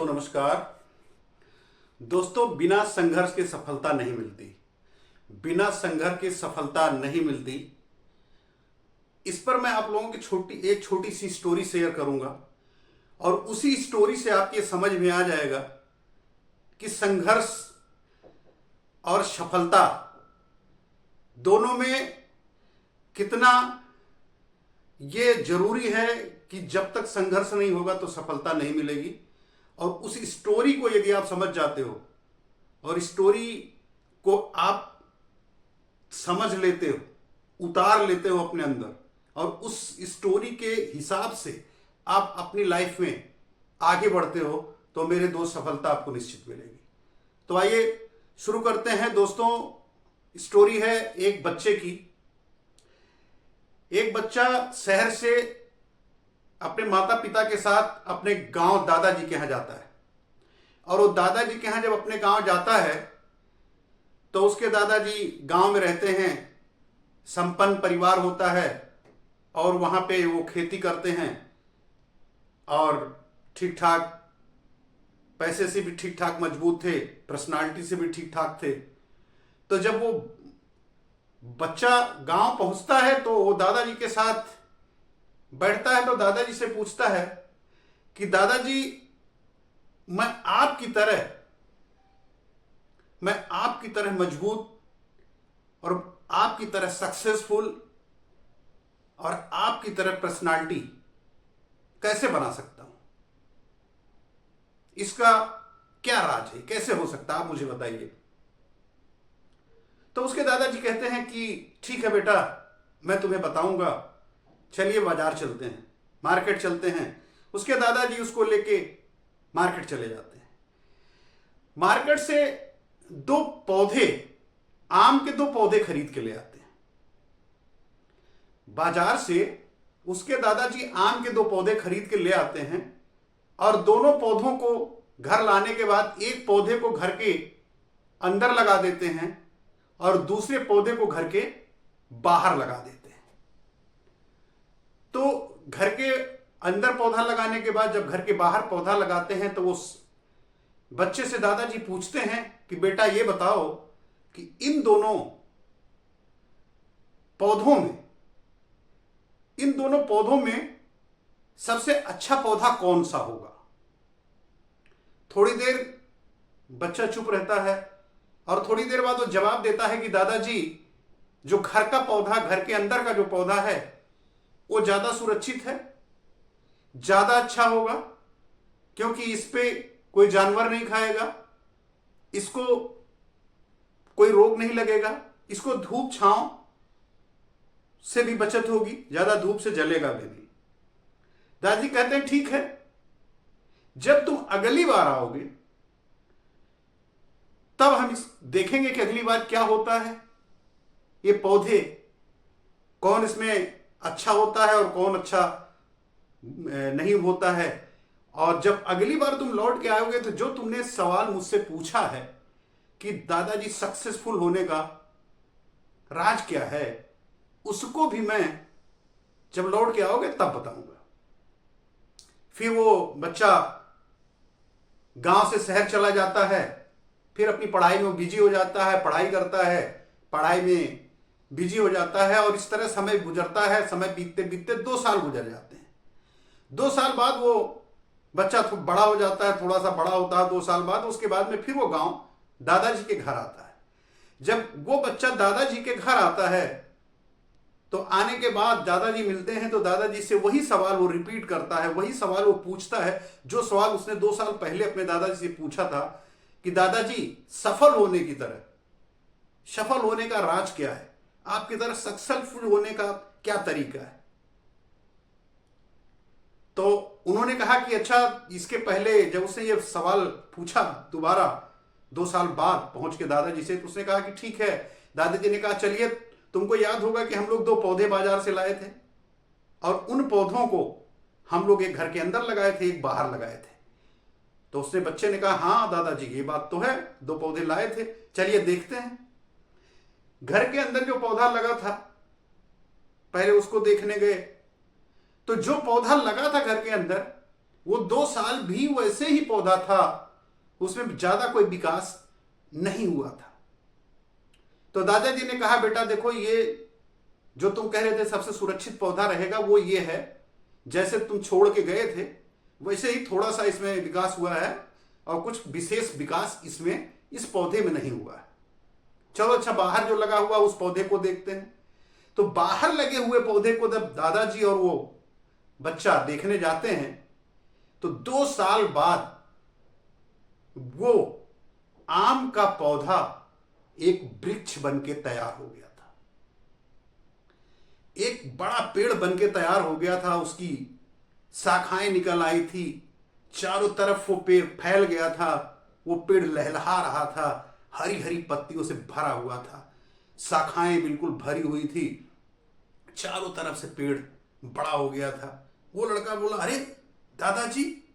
दोस्तों नमस्कार। दोस्तों, बिना संघर्ष के सफलता नहीं मिलती। बिना संघर्ष के सफलता नहीं मिलती। इस पर मैं आप लोगों की एक छोटी सी स्टोरी शेयर करूंगा और उसी स्टोरी से आपके समझ में आ जाएगा कि संघर्ष और सफलता दोनों में कितना ये जरूरी है कि जब तक संघर्ष नहीं होगा तो सफलता नहीं मिलेगी। और उस स्टोरी को यदि आप समझ जाते हो और स्टोरी को आप समझ लेते हो, उतार लेते हो अपने अंदर और उस स्टोरी के हिसाब से आप अपनी लाइफ में आगे बढ़ते हो तो मेरे दोस्त सफलता आपको निश्चित मिलेगी। तो आइए शुरू करते हैं दोस्तों। स्टोरी है एक बच्चे की। एक बच्चा शहर से अपने माता पिता के साथ अपने गांव दादाजी के यहां जाता है और वो दादाजी के यहां जब अपने गांव जाता है तो उसके दादाजी गांव में रहते हैं, संपन्न परिवार होता है और वहां पे वो खेती करते हैं और ठीक ठाक पैसे से भी ठीक ठाक मजबूत थे, पर्सनालिटी से भी ठीक ठाक थे। तो जब वो बच्चा गांव पहुंचता है तो वो दादाजी के साथ बैठता है तो दादाजी से पूछता है कि दादाजी मैं आपकी तरह मजबूत और आपकी तरह सक्सेसफुल और आपकी तरह पर्सनालिटी कैसे बना सकता हूं? इसका क्या राज है, कैसे हो सकता है, आप मुझे बताइए। तो उसके दादाजी कहते हैं कि ठीक है बेटा, मैं तुम्हें बताऊंगा, चलिए बाजार चलते हैं, मार्केट चलते हैं। उसके दादाजी उसको लेके मार्केट चले जाते हैं। मार्केट से आम के दो पौधे खरीद के ले आते हैं। बाजार से उसके दादाजी आम के दो पौधे खरीद के ले आते हैं और दोनों पौधों को घर लाने के बाद एक पौधे को घर के अंदर लगा देते हैं और दूसरे पौधे को घर के बाहर लगा देते हैं। तो घर के अंदर पौधा लगाने के बाद जब घर के बाहर पौधा लगाते हैं तो उस बच्चे से दादाजी पूछते हैं कि बेटा ये बताओ कि इन दोनों पौधों में सबसे अच्छा पौधा कौन सा होगा? थोड़ी देर बच्चा चुप रहता है और थोड़ी देर बाद वो जवाब देता है कि दादाजी, जो घर का पौधा, घर के अंदर का जो पौधा है वो ज्यादा सुरक्षित है, ज्यादा अच्छा होगा, क्योंकि इस पे कोई जानवर नहीं खाएगा, इसको कोई रोग नहीं लगेगा, इसको धूप छांव से भी बचत होगी, ज्यादा धूप से जलेगा भी नहीं। दादी कहते हैं ठीक है, जब तुम अगली बार आओगे तब हम देखेंगे कि अगली बार क्या होता है, ये पौधे कौन इसमें अच्छा होता है और कौन अच्छा नहीं होता है। और जब अगली बार तुम लौट के आओगे तो जो तुमने सवाल मुझसे पूछा है कि दादाजी सक्सेसफुल होने का राज क्या है, उसको भी मैं जब लौट के आओगे तब बताऊंगा। फिर वो बच्चा गांव से शहर चला जाता है, फिर अपनी पढ़ाई में बिजी हो जाता है, पढ़ाई करता है, पढ़ाई में बिजी हो जाता है और इस तरह समय गुजरता है। समय बीतते बीतते 2 साल गुजर जाते हैं। 2 साल बाद वो बच्चा बड़ा हो जाता है, थोड़ा सा बड़ा होता है 2 साल बाद। उसके बाद में फिर वो गांव दादाजी के घर आता है। जब वो बच्चा दादाजी के घर आता है तो आने के बाद दादाजी मिलते हैं तो दादाजी से वही सवाल वो रिपीट करता है, वही सवाल वो पूछता है जो सवाल उसने 2 साल पहले अपने दादाजी से पूछा था कि दादाजी, सफल होने का राज क्या है? आपकी तरह सक्सेसफुल होने का क्या तरीका है? तो उन्होंने कहा कि अच्छा, इसके पहले जब उसने ये सवाल पूछा दोबारा 2 साल बाद पहुंच के दादाजी से, तो उसने कहा कि ठीक है। दादाजी ने कहा चलिए, तुमको याद होगा कि हम लोग 2 पौधे बाजार से लाए थे और उन पौधों को हम लोग एक घर के अंदर लगाए थे, एक बाहर लगाए थे। तो उसने बच्चे ने कहा हाँ दादाजी, ये बात तो है, 2 पौधे लाए थे, चलिए देखते हैं। घर के अंदर जो पौधा लगा था पहले उसको देखने गए तो जो पौधा लगा था घर के अंदर वो 2 साल भी वैसे ही पौधा था, उसमें ज्यादा कोई विकास नहीं हुआ था। तो दादाजी ने कहा, बेटा देखो, ये जो तुम कह रहे थे सबसे सुरक्षित पौधा रहेगा वो ये है, जैसे तुम छोड़ के गए थे वैसे ही थोड़ा सा इसमें विकास हुआ है और कुछ विशेष विकास इसमें इस पौधे में नहीं हुआ है। चलो अच्छा, बाहर जो लगा हुआ उस पौधे को देखते हैं। तो बाहर लगे हुए पौधे को जब दादाजी और वो बच्चा देखने जाते हैं तो 2 साल बाद वो आम का पौधा एक वृक्ष बन के तैयार हो गया था, एक बड़ा पेड़ बन के तैयार हो गया था। उसकी शाखाएं निकल आई थी, चारों तरफ वो पेड़ फैल गया था, वो पेड़ लहलहा रहा था, हरी हरी पत्तियों से भरा हुआ था, शाखाएं बिल्कुल भरी हुई थी, चारों तरफ से पेड़ बड़ा हो गया था। वो लड़का बोला, अरे दादाजी,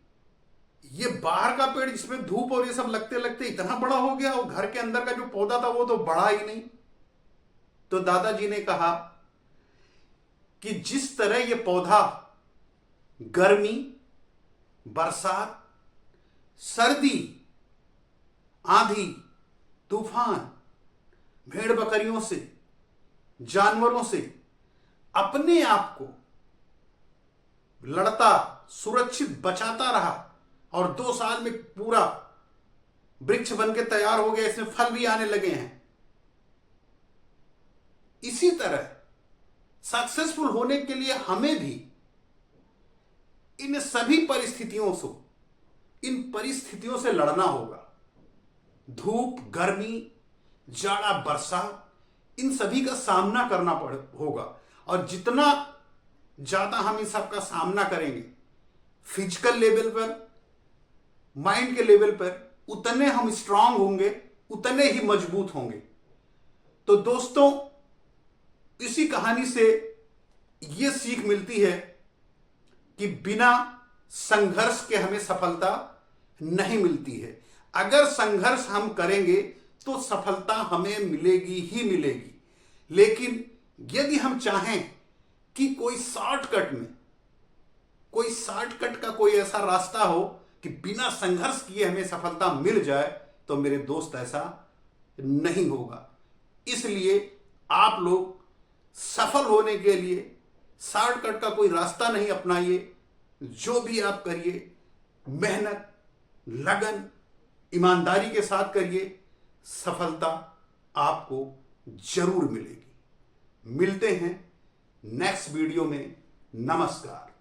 ये बाहर का पेड़ जिसमें धूप और ये सब लगते लगते इतना बड़ा हो गया, और घर के अंदर का जो पौधा था वो तो बड़ा ही नहीं। तो दादाजी ने कहा कि जिस तरह ये पौधा गर्मी, बरसात, सर्दी, आंधी, तूफान, भेड़ बकरियों से, जानवरों से अपने आप को लड़ता, सुरक्षित बचाता रहा और 2 साल में पूरा वृक्ष बन के तैयार हो गया, इसमें फल भी आने लगे हैं। इसी तरह सक्सेसफुल होने के लिए हमें भी इन सभी परिस्थितियों से लड़ना होगा। धूप, गर्मी, जाड़ा, बरसात, इन सभी का सामना करना होगा। और जितना ज्यादा हम इन सब का सामना करेंगे फिजिकल लेवल पर, माइंड के लेवल पर, उतने हम स्ट्रांग होंगे, उतने ही मजबूत होंगे। तो दोस्तों, इसी कहानी से यह सीख मिलती है कि बिना संघर्ष के हमें सफलता नहीं मिलती है। अगर संघर्ष हम करेंगे तो सफलता हमें मिलेगी ही मिलेगी। लेकिन यदि हम चाहें कि कोई शॉर्टकट का कोई ऐसा रास्ता हो कि बिना संघर्ष किए हमें सफलता मिल जाए, तो मेरे दोस्त ऐसा नहीं होगा। इसलिए आप लोग सफल होने के लिए शॉर्टकट का कोई रास्ता नहीं अपनाइए। जो भी आप करिए, मेहनत, लगन, ईमानदारी के साथ करिए, सफलता आपको जरूर मिलेगी। मिलते हैं नेक्स्ट वीडियो में। नमस्कार।